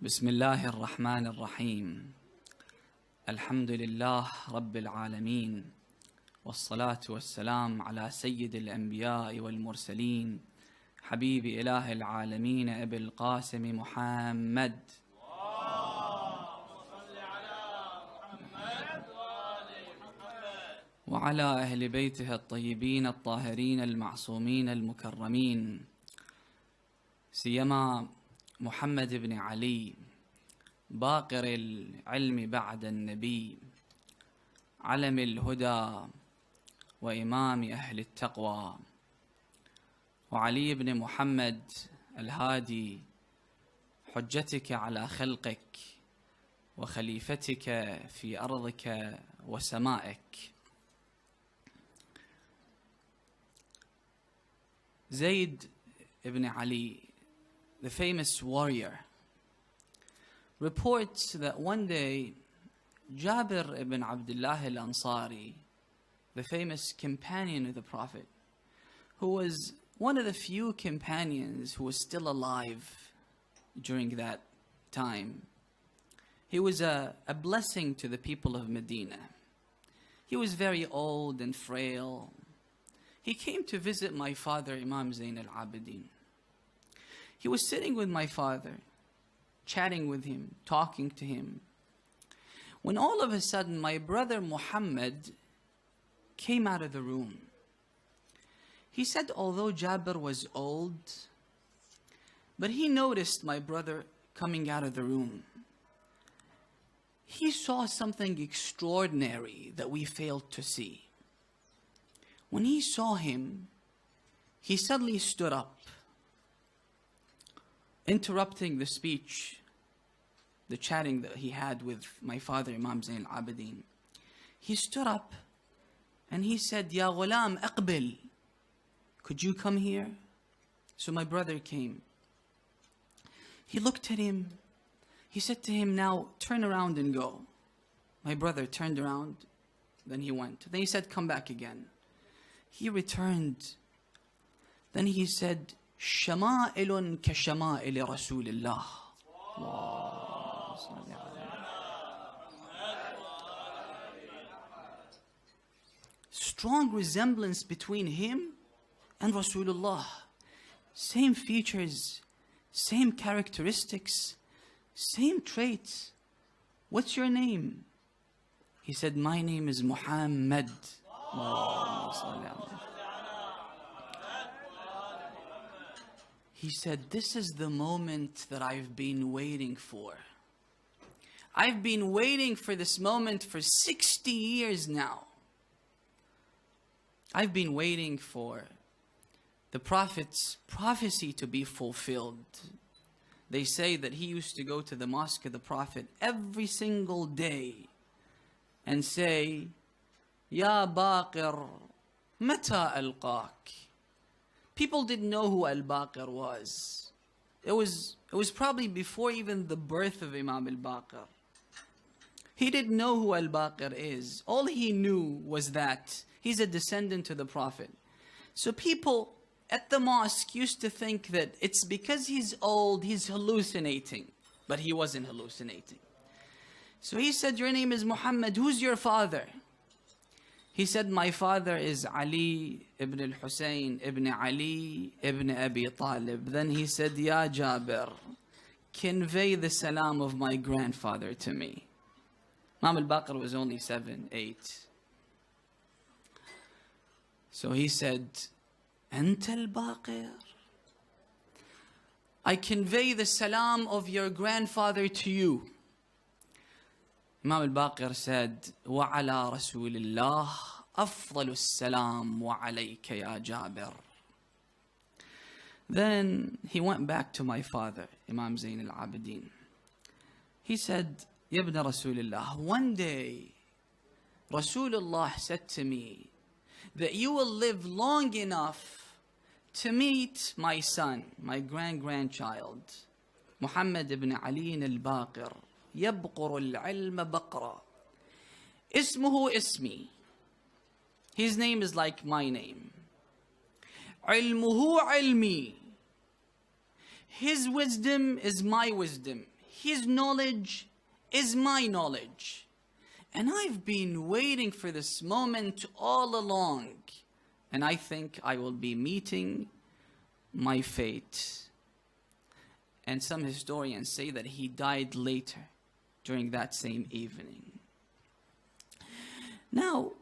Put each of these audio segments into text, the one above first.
بسم الله الرحمن الرحيم. الحمد لله رب العالمين، والصلاة والسلام على سيد الأنبياء والمرسلين، حبيب إله العالمين أبي القاسم محمد. وعلى أهل بيته الطيبين الطاهرين المعصومين المكرمين، سيما محمد بن علي باقر العلم بعد النبي، علم الهدى وإمام أهل التقوى، وعلي بن محمد الهادي، حجتك على خلقك وخليفتك في أرضك وسمائك. Zayd ibn Ali, the famous warrior, reports that one day Jabir ibn Abdullah al-Ansari, the famous companion of the Prophet, who was one of the few companions who was still alive during that time. He was a blessing to the people of Medina. He was very old and frail. He came to visit my father, Imam Zain al-Abidin. He was sitting with my father, chatting with him, talking to him, when all of a sudden my brother Muhammad came out of the room. He said although Jabir was old, but he noticed my brother coming out of the room. He saw something extraordinary that we failed to see. When he saw him, he suddenly stood up, interrupting the speech, the chatting that he had with my father, Imam Zain al-Abidin. He stood up and he said, Ya ghulam, aqbil. Could you come here? So my brother came. He looked at him. He said to him, now turn around and go. My brother turned around, then he went. Then he said, come back again. He returned. Then he said, Shama'ilun ka shama'ili Rasulillah. Strong resemblance between him and Rasulullah. Same features, same characteristics, same traits. What's your name? He said, my name is Muhammad. He said, this is the moment that I've been waiting for. I've been waiting for this moment for 60 years now. I've been waiting for the Prophet's prophecy to be fulfilled. They say that he used to go to the mosque of the Prophet every single day and say, Ya Baqir, mata alqaq. People didn't know who Al-Baqir was. It was probably before even the birth of Imam Al-Baqir. He didn't know who Al-Baqir is. All he knew was that he's a descendant of the Prophet. So people at the mosque used to think that it's because he's old, he's hallucinating. But he wasn't hallucinating. So he said, your name is Muhammad. Who's your father? He said, my father is Ali ibn al-Husayn ibn Ali ibn Abi Talib. Then he said, Ya Jabir, convey the salam of my grandfather to me. Imam al-Baqir was only 7, 8. So he said, Anta al-Baqir? I convey the salam of your grandfather to you. Imam al-Baqir said, وَعَلَى رَسُولِ اللَّهِ أَفْضَلُ السَّلَامُ وَعَلَيْكَ يَا جَابِرُ. Then he went back to my father, Imam Zain al-Abidin. He said, Ya ibn Rasulullah, one day Rasulullah said to me that you will live long enough to meet my son, my grandchild, Muhammad ibn Ali al-Baqir. يبقر العلم بقرا اسمه اسمي. His name is like my name. علمه علمي. His wisdom is my wisdom. His knowledge is my knowledge. And I've been waiting for this moment all along. And I think I will be meeting my fate. And some historians say that he died later, during that same evening. Now,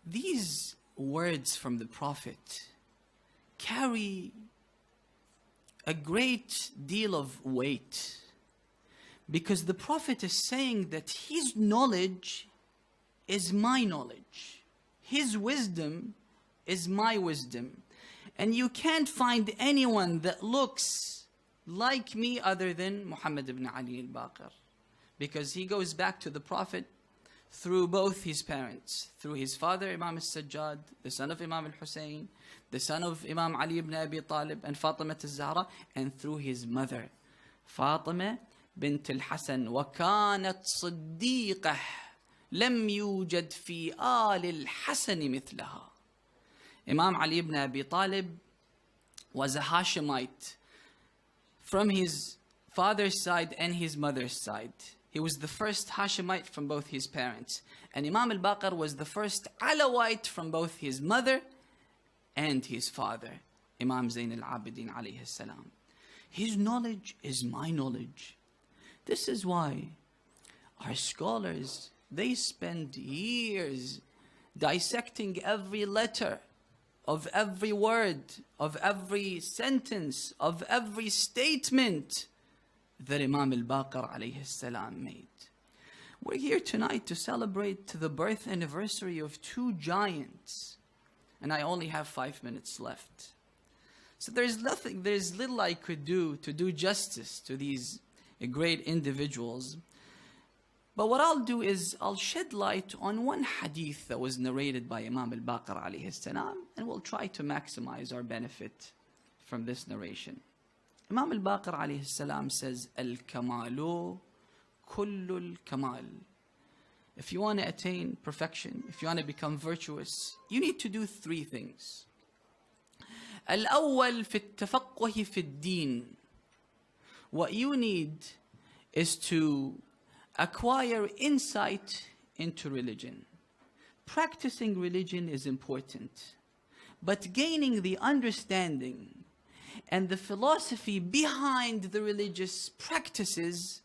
these words from the Prophet carry a great deal of weight, because the Prophet is saying that his knowledge is my knowledge. His wisdom is my wisdom. And you can't find anyone that looks like me other than Muhammad ibn Ali al-Baqir. Because he goes back to the Prophet through both his parents, through his father Imam al-Sajjad, the son of Imam al-Hussein, the son of Imam Ali ibn Abi Talib and Fatima al-Zahra, and through his mother, Fatima bint al-Hasan. وَكَانَتْ صِدِّيقَةً لَمْ يُوجَدْ فِي آلِ الْحَسَنِ مِثْلَهَا. Imam Ali ibn Abi Talib was a Hashemite from his father's side and his mother's side. He was the first Hashemite from both his parents. And Imam al-Baqir was the first Alawite from both his mother and his father, Imam Zayn al-Abidin alayhi salam. His knowledge is my knowledge. This is why our scholars, they spend years dissecting every letter of every word, of every sentence, of every statement that Imam al-Baqir alayhi salam made. We're here tonight to celebrate the birth anniversary of two giants. And I only have 5 minutes left. So there's little I could do to do justice to these great individuals. But what I'll do is I'll shed light on one hadith that was narrated by Imam al-Baqir alayhi salam, and we'll try to maximize our benefit from this narration. Imam al-Baqir alayhi salam says, Al-Kamalu Kullul Kamal. If you want to attain perfection, if you want to become virtuous, you need to do 3 things. Al-awwal fi at-tafaqquh fi ad-din. What you need is to acquire insight into religion. Practicing religion is important, but gaining the understanding and the philosophy behind the religious practices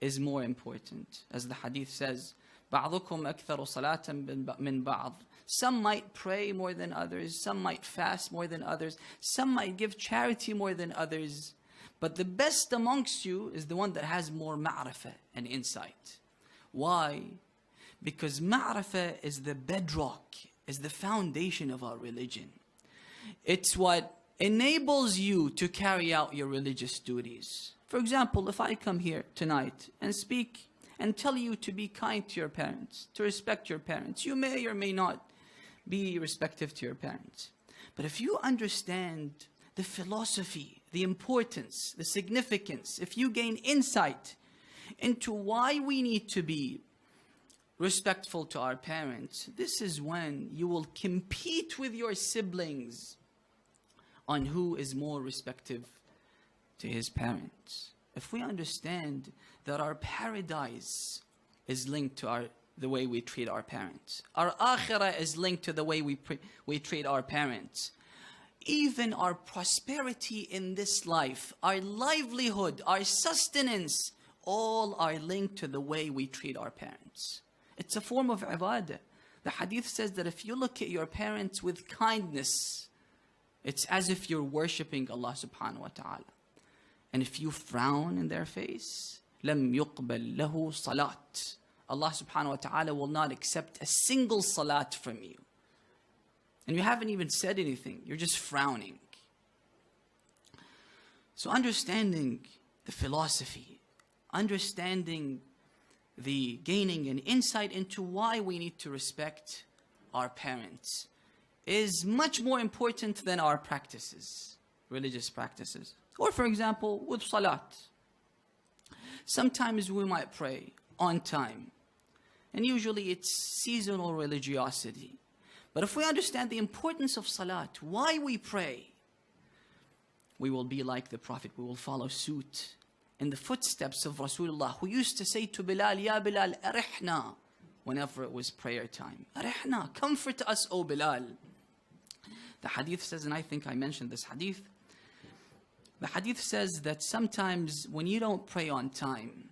is more important. As the hadith says, بَعْضُكُمْ أَكْثَرُ صَلَاةً مِنْ بَعْضٍ. Some might pray more than others, some might fast more than others, some might give charity more than others. But the best amongst you is the one that has more ma'rifah and insight. Why? Because ma'rifah is the bedrock, is the foundation of our religion. It's what enables you to carry out your religious duties. For example, if I come here tonight and speak and tell you to be kind to your parents, to respect your parents, you may or may not be respectful to your parents. But if you understand the philosophy, the importance, the significance, if you gain insight into why we need to be respectful to our parents, this is when you will compete with your siblings on who is more respectful to his parents. If we understand that our paradise is linked to the way we treat our parents, our akhirah is linked to the way we treat our parents, even our prosperity in this life, our livelihood, our sustenance, all are linked to the way we treat our parents. It's a form of ibadah. The hadith says that if you look at your parents with kindness, it's as if you're worshipping Allah subhanahu wa ta'ala. And if you frown in their face, لَمْ يُقْبَلْ لَهُ صَلَاةٌ. Allah subhanahu wa ta'ala will not accept a single salat from you. And you haven't even said anything, you're just frowning. So understanding the philosophy, understanding the gaining an insight into why we need to respect our parents is much more important than our practices, religious practices. Or for example, with salat. Sometimes we might pray on time, and usually it's seasonal religiosity. But if we understand the importance of salat, why we pray, we will be like the Prophet, we will follow suit in the footsteps of Rasulullah, who used to say to Bilal, Ya Bilal, arihna, whenever it was prayer time. Arihna, comfort us, O Bilal. The hadith says, and I think I mentioned this hadith, the hadith says that sometimes when you don't pray on time,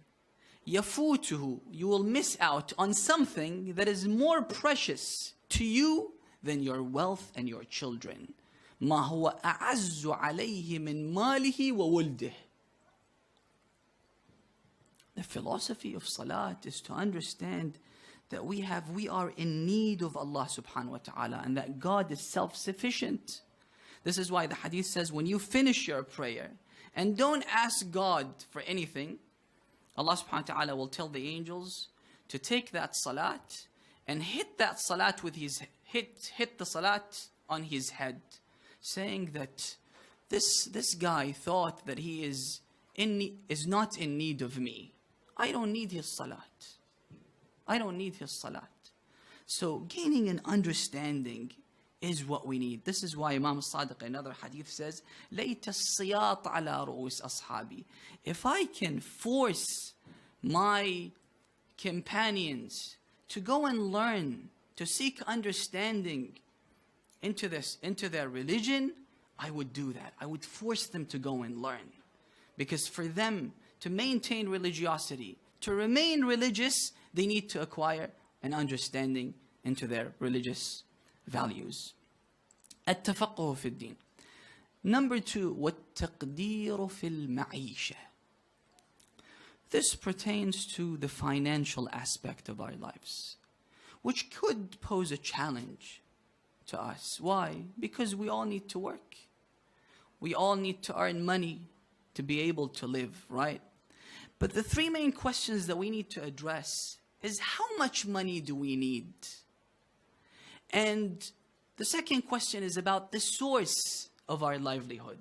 yafutuhu, you will miss out on something that is more precious to you than your wealth and your children. ما هو أعز عليه من ماله وولده. The philosophy of salat is to understand that we are in need of Allah subhanahu wa ta'ala, and that God is self-sufficient. This is why the hadith says, when you finish your prayer and don't ask God for anything, Allah subhanahu wa ta'ala will tell the angels to take that salat and hit that salat with his hit the salat on his head, saying that this guy thought that he is not in need of me. I don't need his salat. I don't need his salat. So gaining an understanding is what we need. This is why Imam Sadiq in another hadith says, لَيْتَ السِّيَاطَ عَلَى رُؤُوسِ أَصْحَابِي. If I can force my companions to go and learn, to seek understanding into their religion, I would do that. I would force them to go and learn. Because for them to maintain religiosity, to remain religious, they need to acquire an understanding into their religious values. التفقه في الدين. Number 2, والتقدير في المعيشة. This pertains to the financial aspect of our lives, which could pose a challenge to us. Why? Because we all need to work. We all need to earn money to be able to live, right? But the 3 main questions that we need to address is, how much money do we need? And the second question is about the source of our livelihood.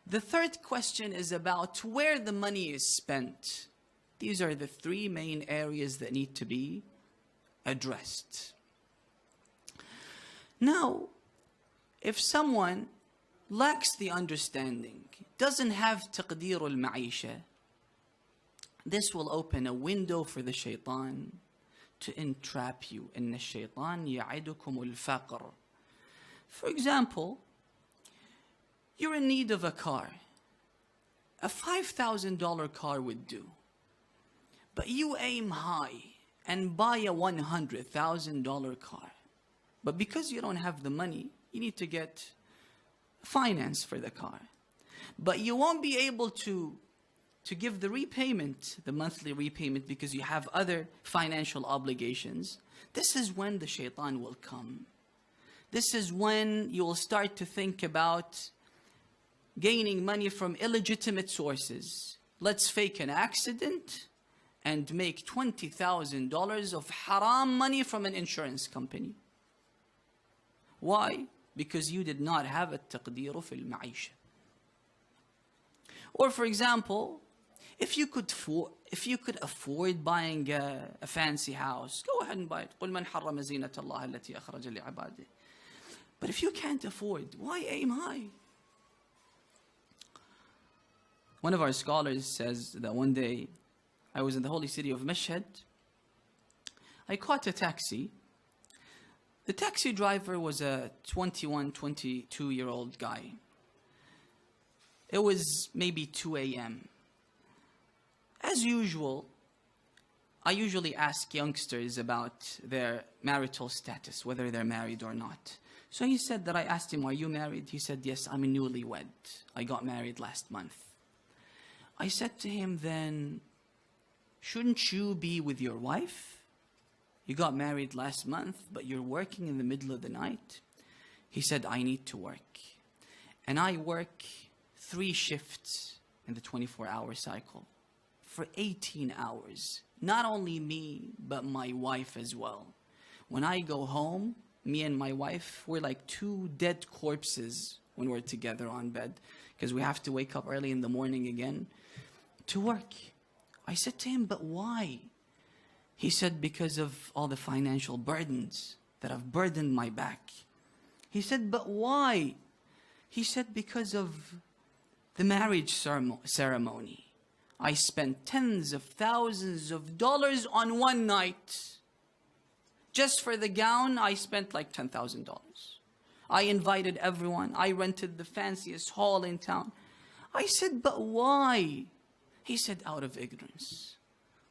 The third question is about where the money is spent. These are the 3 main areas that need to be addressed. Now, if someone lacks the understanding, doesn't have taqdeer al-ma'isha, this will open a window for the shaitan to entrap you. إن الشيطان يعدكم الفقر. For example, you're in need of a car. A $5,000 car would do. But you aim high and buy a $100,000 car. But because you don't have the money, you need to get finance for the car. But you won't be able to give the repayment, the monthly repayment, because you have other financial obligations. This is when the shaitan will come. This is when you will start to think about gaining money from illegitimate sources. Let's fake an accident and make $20,000 of haram money from an insurance company. Why? Because you did not have a taqdeer fil ma'isha. Or for example, if you could afford buying a fancy house, go ahead and buy it. قُلْ مَنْ حَرَّمَ زِينَةَ اللَّهِ الَّتِي أَخْرَجَ لِعِبَادِهِ. But if you can't afford, why aim high? One of our scholars says that one day, I was in the holy city of Mashhad. I caught a taxi. The taxi driver was a 21, 22-year-old guy. It was maybe 2 a.m. As usual, I usually ask youngsters about their marital status, whether they're married or not. So he said that I asked him, are you married? He said, yes, I'm a newlywed. I got married last month. I said to him, then, shouldn't you be with your wife? You got married last month, but you're working in the middle of the night. He said, I need to work. And I work 3 shifts in the 24-hour cycle for 18 hours. Not only me, but my wife as well. When I go home, me and my wife, we're like 2 dead corpses when we're together on bed, because we have to wake up early in the morning again to work. I said to him, but why? He said, because of all the financial burdens that have burdened my back. He said, but why? He said, because of the marriage ceremony. I spent tens of thousands of dollars on one night. Just for the gown, I spent like $10,000. I invited everyone. I rented the fanciest hall in town. I said, but why? He said, out of ignorance.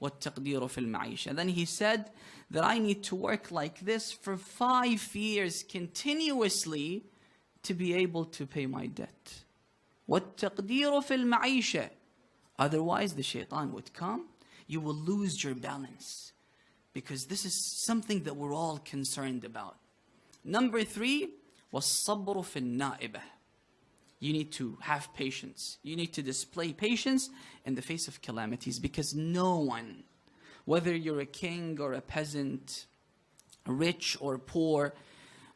وَالتَّقْدِيرُ فِي الْمَعِيشَةِ. Then he said that I need to work like this for 5 years continuously to be able to pay my debt. وَالتَّقْدِيرُ فِي الْمَعِيشَةِ. Otherwise, the shaitan would come. You will lose your balance. Because this is something that we're all concerned about. Number 3, وَالصَّبْرُ فِي النَّائِبَةِ. You need to have patience. You need to display patience in the face of calamities, because no one, whether you're a king or a peasant, rich or poor,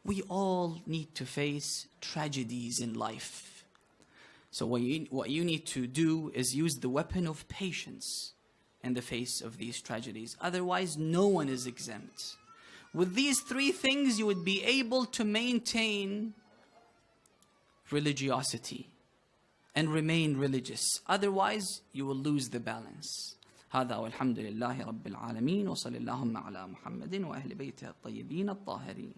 we all need to face tragedies in life. So what you need to do is use the weapon of patience in the face of these tragedies. Otherwise, no one is exempt. With these 3 things, you would be able to maintain religiosity and remain religious. Otherwise, you will lose the balance. هذا والحمد لله رب العالمين وصلى اللهم على محمد وأهل بيته الطيبين الطاهرين.